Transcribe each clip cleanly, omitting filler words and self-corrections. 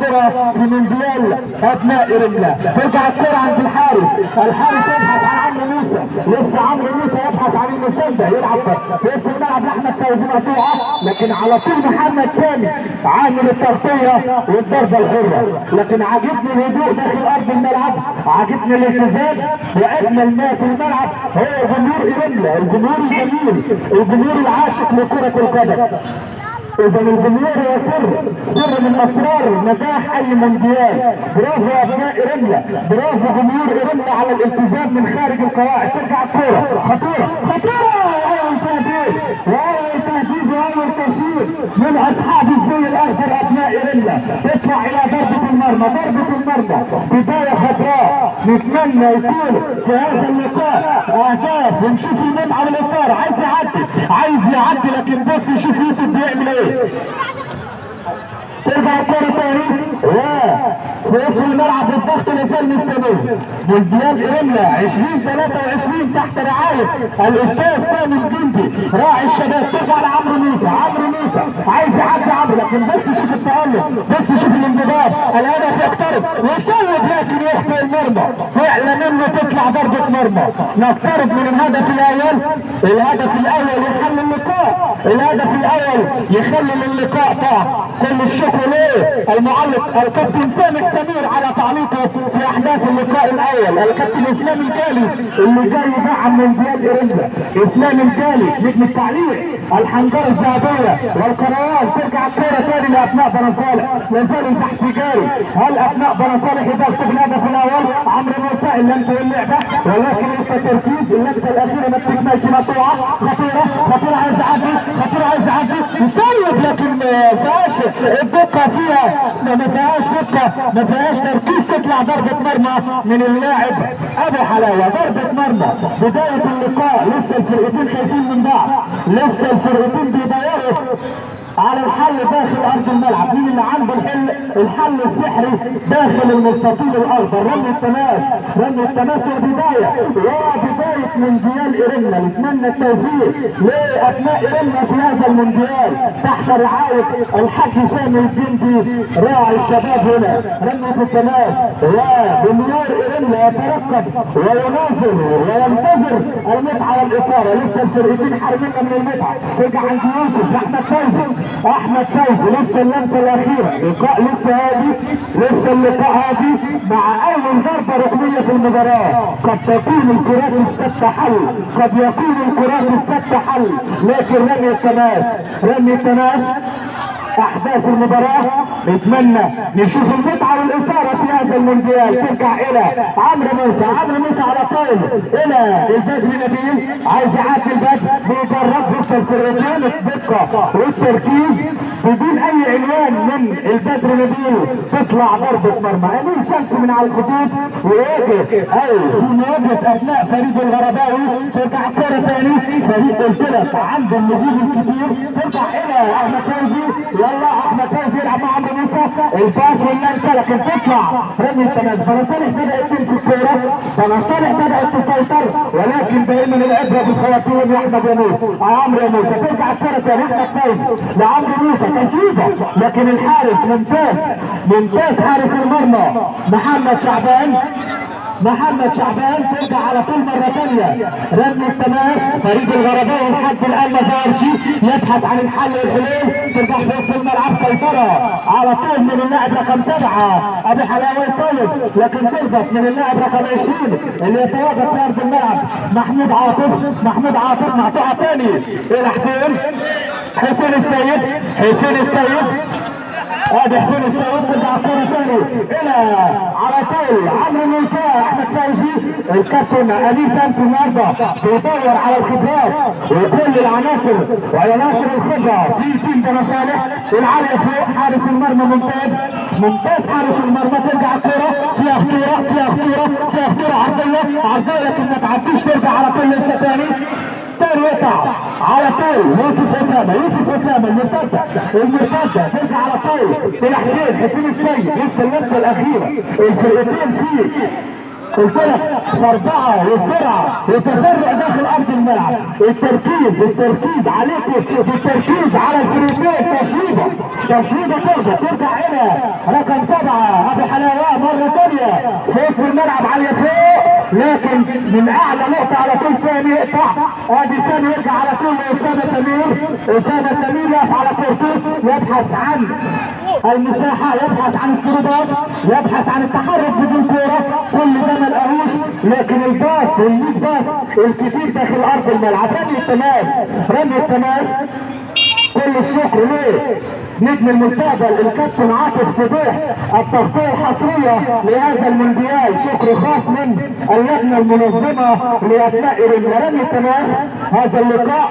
الكرة في مونديال ابناء رملة. ترجع الكرة عند الحارس يبحث عن عمرو موسى، لسه عمرو موسى يبحث عن المسدة، يلعب في وسط الملعب لاحمد فوزي مقطوعة، لكن على طول محمد سامي عامل التغطية والضربة الحرة. لكن عاجبني الهدوء داخل ارض الملعب، عاجبني الالتزام، واجمل ما في الملعب هو جمهور رملة، الجمهور الجميل، الجمهور العاشق لكرة القدم. اذا الجمهور هو سر من اسرار نجاح اي مونديال. برافو يا ابناء رملة، برافو جمهور رملة على الالتزام من خارج القواعد. ترجع الكرة خطيرة واول تهديد واول تصوير من اصحاب الزي الاخضر ابناء رملة. تطلع الى ضربة المرمى، بداية خطراء. نتمنى يكون في هذا اللقاء اهداف ونشوف المتعة والاثارة. عايز يعدي لكن بص يشوف يوسف بيعمل ايه. ترجع الكرة تاني في وسط الملعب بالضغط لازال مستمر. مونديال رملة 2023 تحت رعاية الاستاذ سامي الجندي راعي الشباب. ترجع لعمرو موسى، عايز يعدي عمرو، لكن بس شوف التألق، بس شوف الانضباط. الهدف يقترب ويصوب لكن يخطئ المرمى، فعلا منه تطلع ضربة مرمى. نقترب من الهدف الاول يحل اللقاء، يخلي اللقاء طبعا. كل الشكر ليه المعلق الكابتن سامح سمير على تعليقه في احداث اللقاء الاول. الكابتن اسلام الجالي اللي جاي يدعم مونديال رملة، اسلام الجالي نجم التعليق، الحنجره الذهبيه والقنوات. ترجع الكوره تاني لابناء بني صالح، لازالوا تحت جاري. هل ابناء بني صالح يضغطوا الهدف الاول؟ عمرو موسى اللمسه واللعبه، ولكن لسه تركيز. اللمسه الاخيره ما بتكملش، مقطوعه خطيره عايز يعدي يسيب، لكن ما فيهاش الدقه فيها، ما فيهاش تركيز. تطلع ضربه مرمى من اللاعب ابو حلاوه، ضربه مرمى. بدايه اللقاء لسه الفرقتين خايفين من بعض، لسه الفرقتين بيدوروا على الحل داخل ارض الملعب. مين اللي عنده الحل السحري داخل المستطيل الاخضر؟ رمي التماس وبدايه مونديال رملة. نتمنى التوفيق لابناء رملة في هذا المونديال تحت رعايه الحاج سامي الجندي راعي الشباب. هنا رمي التماس وجمهور رملة يترقب ويناظر وينتظر المتعه والاثاره. لسه الفرقتين حارمين من المتعه. ترجع عند يوسف احمد فوزي، لسه اللمسه الاخيره. لسه اللقاء هادي مع اول ضربه ركنيه في المباراه. قد تكون الكرات الثابته حل، لكن رمي التماس احداث المباراه. نتمنى نشوف المتعه والاثاره في هذا المونديال. ترجع الى عمرو موسى على طول الى البدر نبيل، عايز يعدي البدر، بيجرب وسط الفرقتين الدقه والتركيز بدون اي عنوان من البدر نبيل. تطلع ضربه مرمى. امين شمس من على الخطوط ويواجه في مواجهه ابناء فريق الغرباوي. ترجع الكره ثاني، فريق قلت لك عنده النجوم الكبير. ترجع الى احمد فوزي، يلا احمد فوزي يلعب مع عمرو موسى، الباس واللمسه، لكن تطلع رمي التماس. بني صالح بدات تمسك الكوره، بني صالح بدات تسيطر، ولكن دائما العبره بالخواتيم يا احمد يا عمرو موسى. ترجع الكوره تاني، احمد فوزي لعمرو موسى، تسديده، لكن الحارس ممتاز حارس المرمى محمد شعبان. ترجع على طول مرة ثانية رمي التماس. فريق الغرباوي لحد الان ما ظهرش، يبحث عن الحل والحلول. ترجع في وسط الملعب، سيطرة على طول من اللاعب رقم 7 ابو حلاوه يصيد، لكن تربط من اللاعب رقم 20 اللي يتواجد في ارض الملعب محمود عاطف. مقطوعة ثاني الى حسين السيد. ادي حسين السيد. ترجع الكرة ثاني الى على طول عمرو موسى، احمد فوزي. الكابتن امين شمس النهارده بيدور على الخبرات وكل العناصر وعناصر الخبره في تيم بني صالح. العاليه فوق، حارس المرمى ممتاز حارس المرمى. ترجع الكرة فيها خطوره عرضيه لكن ما تعديش. ترجع على طول لسه ثاني يقطع على طول يوسف اسامه المرتده. ترجع على طول الى حسين السيد. لسه اللمسه الاخيره. الفرقتين فيه قلت لك صربعه وسرعه وتسرع داخل ارض الملعب. التركيز عليكم، التركيز على الفريقين. تسويده ترجع الى رقم 7 فوق الملعب عاليه فوق، لكن من اعلى نقطه على طول ثاني يقطع، ادي ثاني يرجع على طول لاسامه سمير. اسامه سمير يقف على كورته، يبحث عن المساحه، يبحث عن السرودات، يبحث عن التحرك بدون كوره، كل ده ما لقاهوش. لكن الباص والميس باص الكتير داخل ارض الملعب، رمي التماس، رمي التماس. كل الشكر ليه نجم المستقبل الكابتن عاطف صبيح، التغطيه الحصريه لهذا المونديال، شكر خاص من اللجنه المنظمه لابناء رمي التماس. هذا اللقاء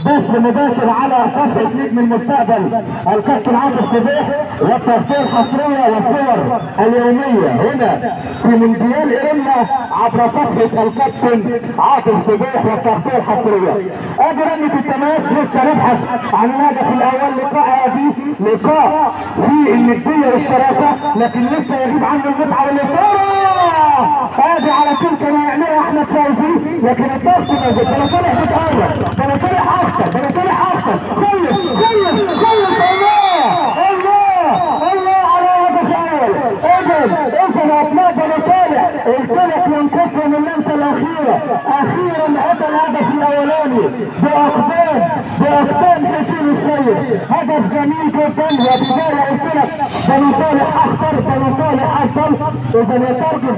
بث مباشر على صفحه نجم المستقبل الكابتن عاطف صبيح، والتغطيه الحصريه والصور اليوميه هنا في مونديال ايرنا عبر صفحه الكابتن عاطف صبيح والتغطيه الحصريه. ادي رميه التماس، لسه نبحث عن الهدف الاول. لقاء هذه لقاء في النديه والشراسه، لكن لسه يغيب عنه المتعه والاثاره. ادي على طول كان يعملها احمد فوزي، لكن الضغط موجود. ده انا طالع بتقرب، ده انا طالع اكتر، ده انا طالع اكتر. خلص الله على هدف اول. اذا ابناء بني صالح قلت لك ينقصهم اللمسه الاخيره. اخيرا اتى الهدف الاولاني باقدام حسين السيد، هدف جميل جدا. وبدايه قلت لك بني صالح اخطر، بني صالح افضل. اذا يترجم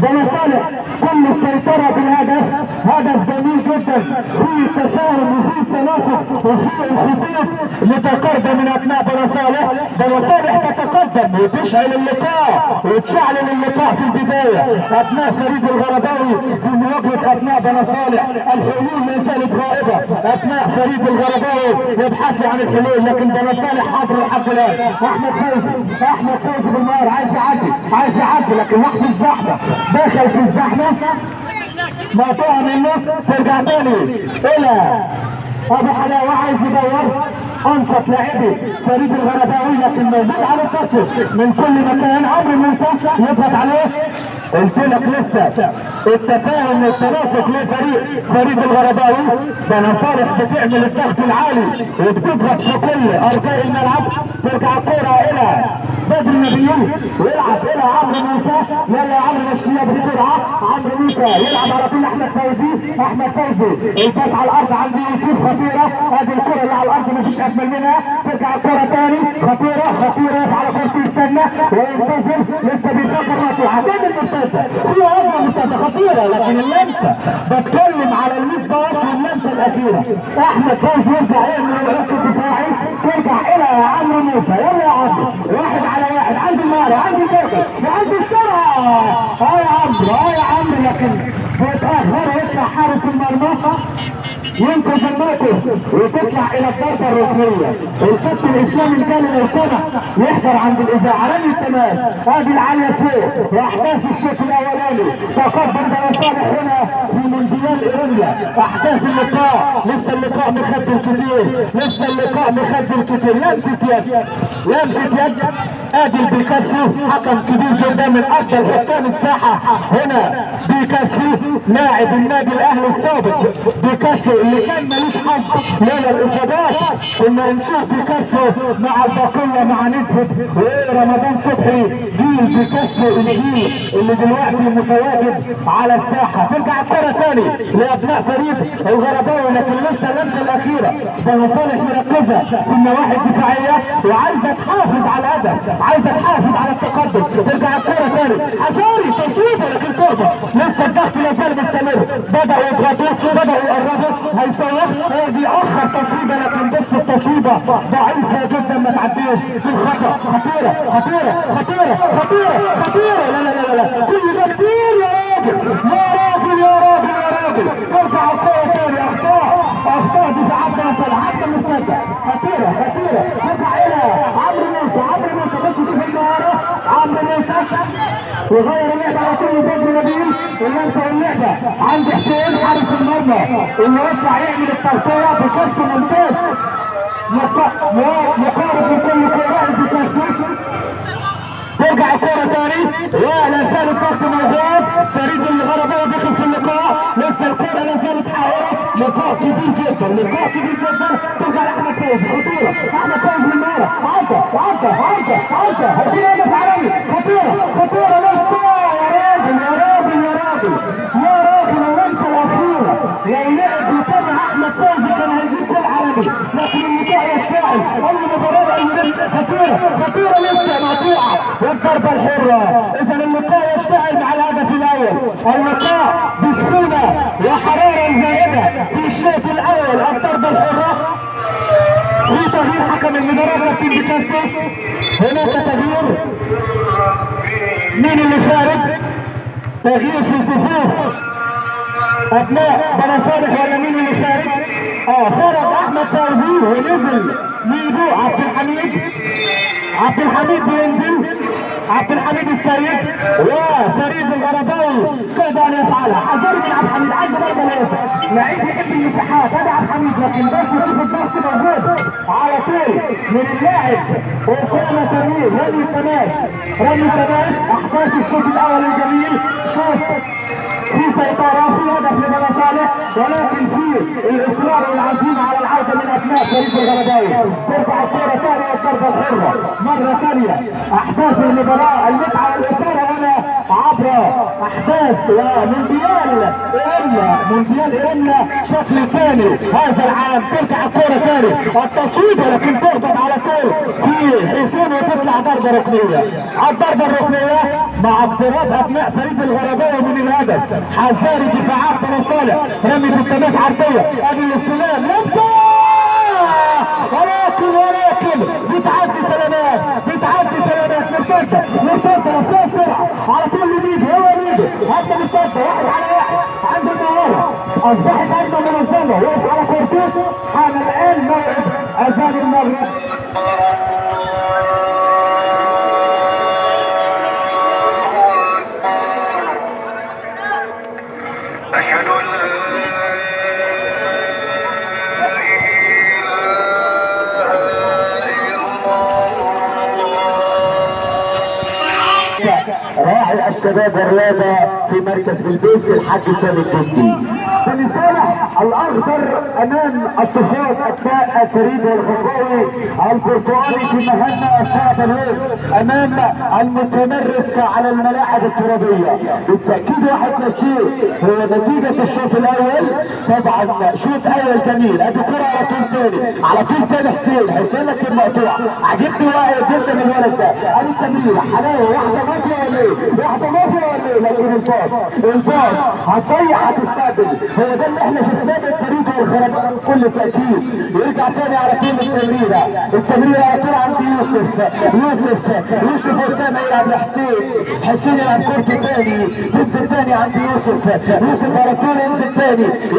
بني صالح كل السيطره بالهدف، هدف جميل جدا في تساهم وفي تناسق وفي الخطوط متقاربه من ابناء بني صالح. بني صالح تتقدم وتشعل اللقاء وتشعل اللقاء في البدايه. ابناء فريد الغرباوي في مواجهه ابناء بني صالح، الحلول ما زالت غائبه. ابناء فريد الغرباوي يبحثوا عن الحلول، لكن بني صالح حاضر لحد الان. احمد فوزي بالنهار عايز يعدي لكن وقت الزحمه دخل في الزحمه، مقطوعه منه، ترجع تاني الى ابو حلاوه عايز يدور. انشط لاعبي فريد الغرباوي لكن موجود على الضغط من كل مكان. عمرو موسى يضغط عليه. قلت لك لسه التفاهم والتناسق لفريق فريد الغرباوي. بني صالح بتعمل الضغط العالي وبتضغط في كل ارجاء الملعب. ترجع الكوره الى بدر النبيل ويلعب الى عمرو موسى. يلا يا عمرو مشيها بسرعه. عمرو موسى يلعب على طول احمد فوزي. الباس على الارض عند يوسف، خطيره. ادي الكره اللي على الارض مفيش اجمل منها. ترجع الكره تاني خطيره على كورته، يستنى وينتظر، لسه بيفكر مقطوعه تاني المرتده. فيها هجمه مرتده خطيره، لكن اللمسه بتكلم على الميس باص واللمسه الاخيره. احمد فوزي يرجع يعمل العمق الدفاعي، ترجع الى عمرو موسى. يلا يا عمرو، واحد على واحد، عند المهاره، عند الجوكر، وعند السرعه. يا عمرو لكن بيتاخر ويطلع حارس المرمى ينقذ الموقف وتطلع الى الضربه الركنيه. الكابتن اسلام الجالي لو سمح يحضر عند الاذاعه. رمي التماس، ادي العاليه فوق واحداث الشوط الاولاني. تقدم بني صالح هنا في مونديال ايرانيا. احداث اللقاء، لسه اللقاء مخدر كتير، لمسه يد. ادي البيكاسو حكم كبير جدا من افضل حكام الساحه هنا. بيكاسو لاعب النادي الاهلي السابق، بيكاسو اللي كان ملوش حظ لولا الاصابات. كنا نشوف بيكاسو مع البقيه مع نجفت ورمضان صبحي. جيل بيكاسو الجيل اللي دلوقتي متواجد على الساحه. ترجع الكره ثاني لابناء فريق الغرباوي، لكن لسه اللمسه الاخيره. بني صالح مركزه في النواحي الدفاعيه وعايزه تحافظ على الهدف، عايزه تحافظ على التقدم. ترجع الكره ثاني حذاري تصويبه، لكن تربط. لسه الضغط لا زال مستمر. بداوا يضغطوا، بداوا يقربوا. هيصوب بيأخر تصويبه، لكن بص التصويبه ضعيفه جدا ما تعديش. في الخطا خطيره. لا كل ده كتير يا راجل. ترجع الكره ثاني. اخطاء دفاعات بني صالح حتى مرتده خطيره. ترجع الى عمرو موسى. بس شوف المهاره عمرو موسى وغير اللعبه على طول. بدر نبيل اللمسه واللعبه عند حسين حارس المرمى اللي يطلع يعمل التغطيه بكسر ممتاز مقارب من كل كوره بكسر. ترجع الكوره ثاني ولا زال الضغط موجود. فريد الغرباوي دخل في اللقاء، لسه الكوره لا زالت حائره. لقاء كبير جدا. ترجع لاحمد فوزي، خطيره. احمد فوزي بالنهار عدى هيكون هدف عالمي. خطيره لسه ولكن اللقاء يشتعل، المباراة خطيرة لسه مقطوعة والضربة الحرة. اذا اللقاء يشتعل مع الهدف الاول، اللقاء بسخونة وحرارة زائدة في الشوط الاول. الضربة الحرة في تغيير حكم المباراة كابتن بيكاسو، هناك تغيير. مين اللي خارج؟ تغيير في صفوف ابناء بني صالح ولا مين اللي خارج؟ خرج احمد فوزي ونزل ميدو عبد الحميد بينزل، عبد الحميد السيد وفريد الغرباوي قاد ان يفعلها. حذر من عبد الحميد، عنده ضربه لازم، لعيب يحب المساحات هذا عبد الحميد، لكن بس نشوف الضغط موجود على طول من اللاعب اسامه سمير. رمي تماس احداث الشوط الاول الجميل. شوط في سيطرة، في هدف لبني صالح، ولكن في الاصرار والعزيمة على العودة من ابناء فريق الغرباوي. ترفع الكرة ثانية والضربة الحرة مرة ثانية. احداث المباراة، المتعة والاثارة هنا عبر احداث ومونديال إيرنا شكل ثاني هذا العام. ترجع الكرة ثاني التصويب، ولكن تخبط على طول في حسين وتطلع ضربة ركنية. الضربة الركنية مع اقتراب ابناء فريق الغرباوي من الهدف. حذاري دفاعات بني صالح، رمي بالتماس عرضية، ادي الاستلام لمسة، ولكن بتعدي سلامات مرتدة نفسها بسرعة على طول لميدو. هبدا مرتدة واحد على واحد عند المهارة، اصبحت هجمة منظمة. وقف على كورتيز، حان الان موعد اذان المغرب. راعي الشباب والرياضة في مركز بلبيس الحاج سامي الجندي. بني صالح الاخضر امام الطفاط ابناء فريد والغرباوي البرتقالي في مهمة ساعة اليوم امام المتمرس على الملاعب الترابية. بالتأكيد واحد لا شيء هو نتيجة الشوط الاول. طبعا شوط اول جميل، ادي كرة على طول تاني حسين لكن مقطوع. عجبني واقف جدا الولد ده، ادي التمرير حلاوة، واحدة مافيا ولا ايه؟ لكن الباص هتضيع هتستقبل. هو ده اللي احنا شفناه من فريق الغرباء بكل تأكيد. يرجع تاني على طول التمريرة على طول عند يوسف اسامه يلعب لحسين يلعب كورته تاني، تنزل تاني عند يوسف على طول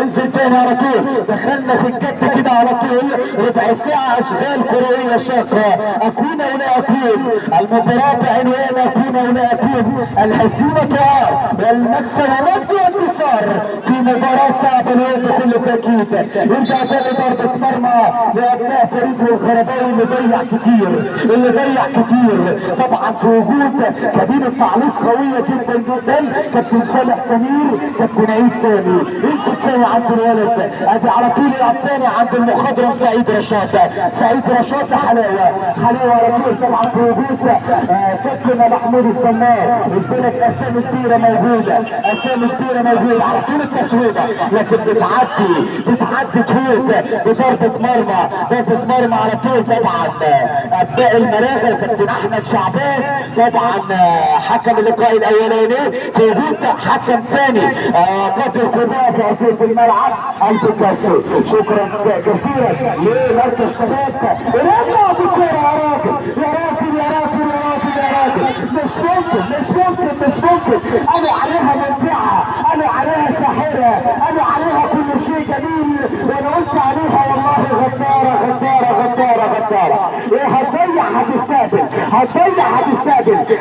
ينزل تاني على طول. دخلنا في الجد كده على طول، ربع ساعة اشغال كروية شاقة. اكون او لا اكون، المباراة بعنوان اكون او لا اكون، الهزيمة والمكسب مجد وانتصار في مباراة صعبة اليوم بكل تأكيد. يرجع تاني ضربة مرمى لأبناء فريق الغرباوي اللي ضيع كتير. طبعا في وجود كابينة تعليق قوية جدا كابتن صالح سمير، كابتن عيد سامي. يمسك تاني عند الولد، ادي على طول يلعب تاني عند المخضرم سعيد رشاد حلاوة على طول. طبعا في وجود كابتن محمود السمار. قلت لك اسامي كتيرة موجودة على طول التصويبة، لكن بتعدي تفوت بضربة مرمى على طول. طبعا ابناء المراغل كابتن احمد شعبان، طبعا حكم اللقاء الاولاني في وجود حكم ثاني قاتل قضاء في الملعب البيكاسو. شكرا جزيلا لمركز شباب. رجع بالكرة يا راجل مش ممكن. انا عليها ممتعة، انا عليها ساحرة، انا عليها كل شيء جميل، وانا قلت عليها والله غدارة. ايه هتضيع هتستقبل.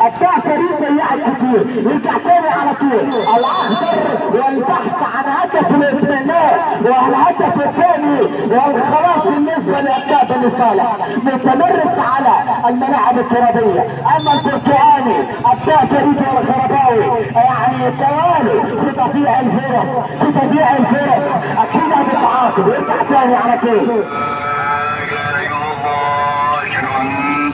ابناء فريق ضيعت كتير. يرجع تاني على طول الاخضر والبحث عن هدف الاطمئنان والهدف الثاني والخلاص بالنسبة لابناء بني صالح. متمرس على الملاعب الترابية. اما البرتقالي ابناء فريق الغرباوي يعني توالي في تضييع الفرص. اكيد هتتعاقب. يرجع تاني على طول.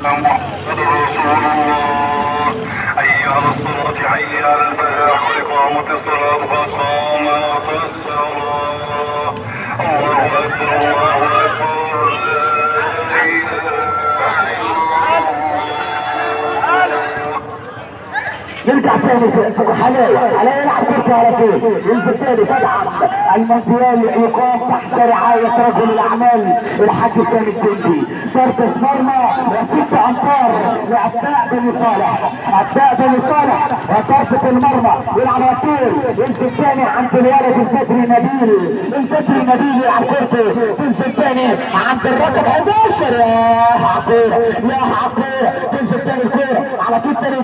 محمد رسول الله، حي على الصلاة حي على الفلاح، إقامة الصلاة قد قامت الصلاة. الله أكبر. نرجع تاني حلاوه يلعب كرة على طول، ينزل تاني. طبعا المونديال يقام تحت رعايه رجل الاعمال الحاج سامي الجندي. ضربة مرمى و6 امتار لعباء بن صالح، عباء بن صالح وضربة المرمى يلعب على طول. ينزل تاني عند الولد البدري نبيل، البدري نبيل يلعب كورته. تنزل تاني عند الرقم 11 يا عقور يا عقور. تنزل تاني الكوره على طول تاني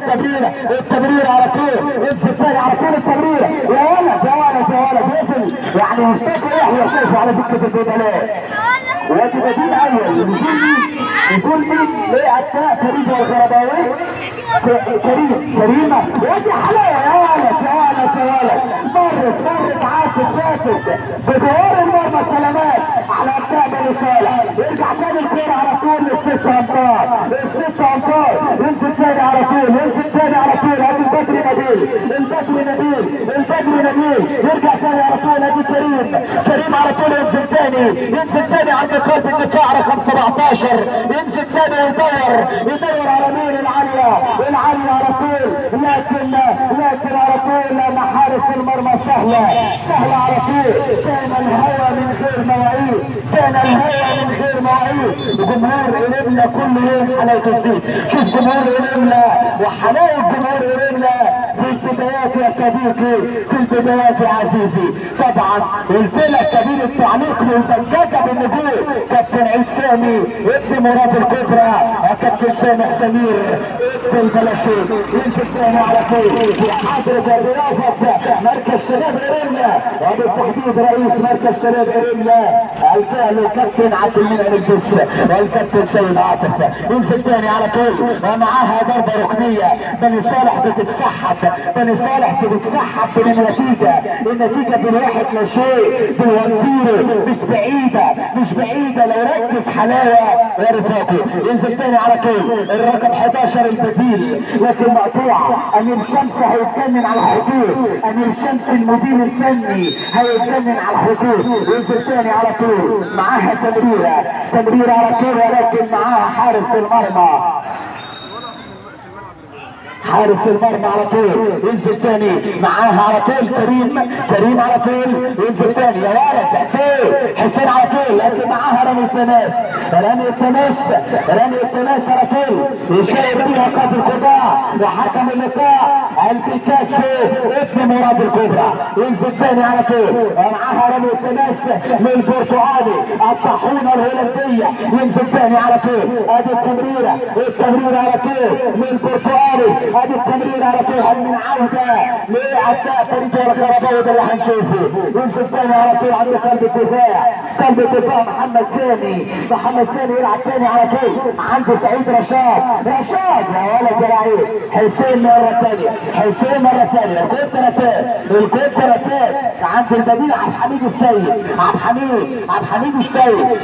التمرير على طول. ينزل تاني على طول التمرير يا ولد يا ولد يا ولد. ينزل يعني مصطفى يحيى شايفه على دكه البدلاء. وادي بديل اول نزول مين لعباء كريم والغرباوي. كريمه وادي حلاوه يا ولد يا ولد يا ولد. مرت فاتت بدوار المرمى. سلامات على عباء بن صالح. يرجع تاني الكوره على طول ل6 امتار. ينزل تاني على طول ادي البدري نبيل يرجع تاني على طول. ادي كريم على طول. ينزل تاني عند قلب الدفاع رقم 17. ينزل تاني يدور على مين؟ العالية على طول. لكن على طول لان حارس المرمى سهلة على طول. كان الهوى من غير مواعيد. جمهور إلمنا كل يوم حلاوة تزيد. شوف جمهور إلمنا وحلاوة جمهور إلمنا في البدايات يا صديقي، في البدايات يا عزيزي. طبعا قلت لك كبير التعليق والدجاجة بالنجوم كابتن عيد سامي ابن مراد الكبرى وكابتن سامح سمير ابن البلاشين. ينزل تاني على طول في حضرة ضيافة مركز شباب إرميا وبالتحديد رئيس مركز شباب إرميا الكاهل الكابتن عبد المنعم البس والكابتن سيد عاطف. ينزل تاني على طول ومعاها ضربة ركنية. بني صالح بتتسحب من النتيجة بالواحد لا شيء بالوزير. مش بعيدة لو ركز حلاوة ورفاقه. ينزل تاني على طول الرقم 11 البديل لكن مقطوعة. امير شمس هيتجنن على الحدود. امير شمس المدير الفني هيتجنن على الحدود. ينزل تاني على طول معاها تمريرة على طول ولكن معاها حارس المرمى على طول. ينزل تاني معاها على طول كريم على طول. ينزل تاني يا ولد حسين على طول لكن معاها رمي التماس على طول. يشاور بيها قاضي القضاء وحكم اللقاء البيكاسو ابن مراد الكبرى. ينزل تاني على طول ومعاها رمي التماس من البرتغالي الطاحونة الهولندية. ينزل تاني على طول ادي التمريرة على طول من البرتغالي. ادي التمرير على طول. هل من عودة لعباء فريد والغرباوي ده اللي هنشوفه. ينزل تاني على طول عند قلب الدفاع محمد سامي يلعب تاني على طول عند سعيد رشاد يا ولد يا لعيب. حسين مرة تانية الكوتراتات عند البديل عبد الحميد السيد.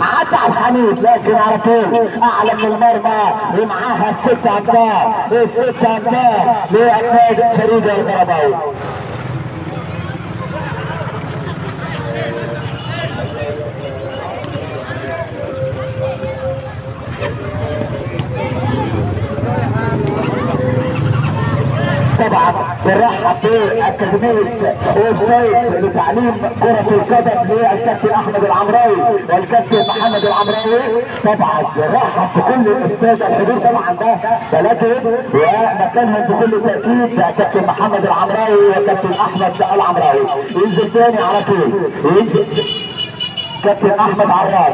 عدى عبد الحميد لكن على طول اعلى من المرمى ومعاها 6 امتار لأبناء فريد الغرباوي. طبعا بنرحب باكاديميه اوفسايد لتعليم كره القدم للكابتن احمد العمراوي والكابتن محمد العمراوي. طبعا بنرحب بكل الساده الحضور. طبعا ده بلدهم ومكانهم بكل تاكيد كابتن محمد العمراوي وكابتن احمد العمراوي. ينزل تاني على طول كابتن احمد عراب.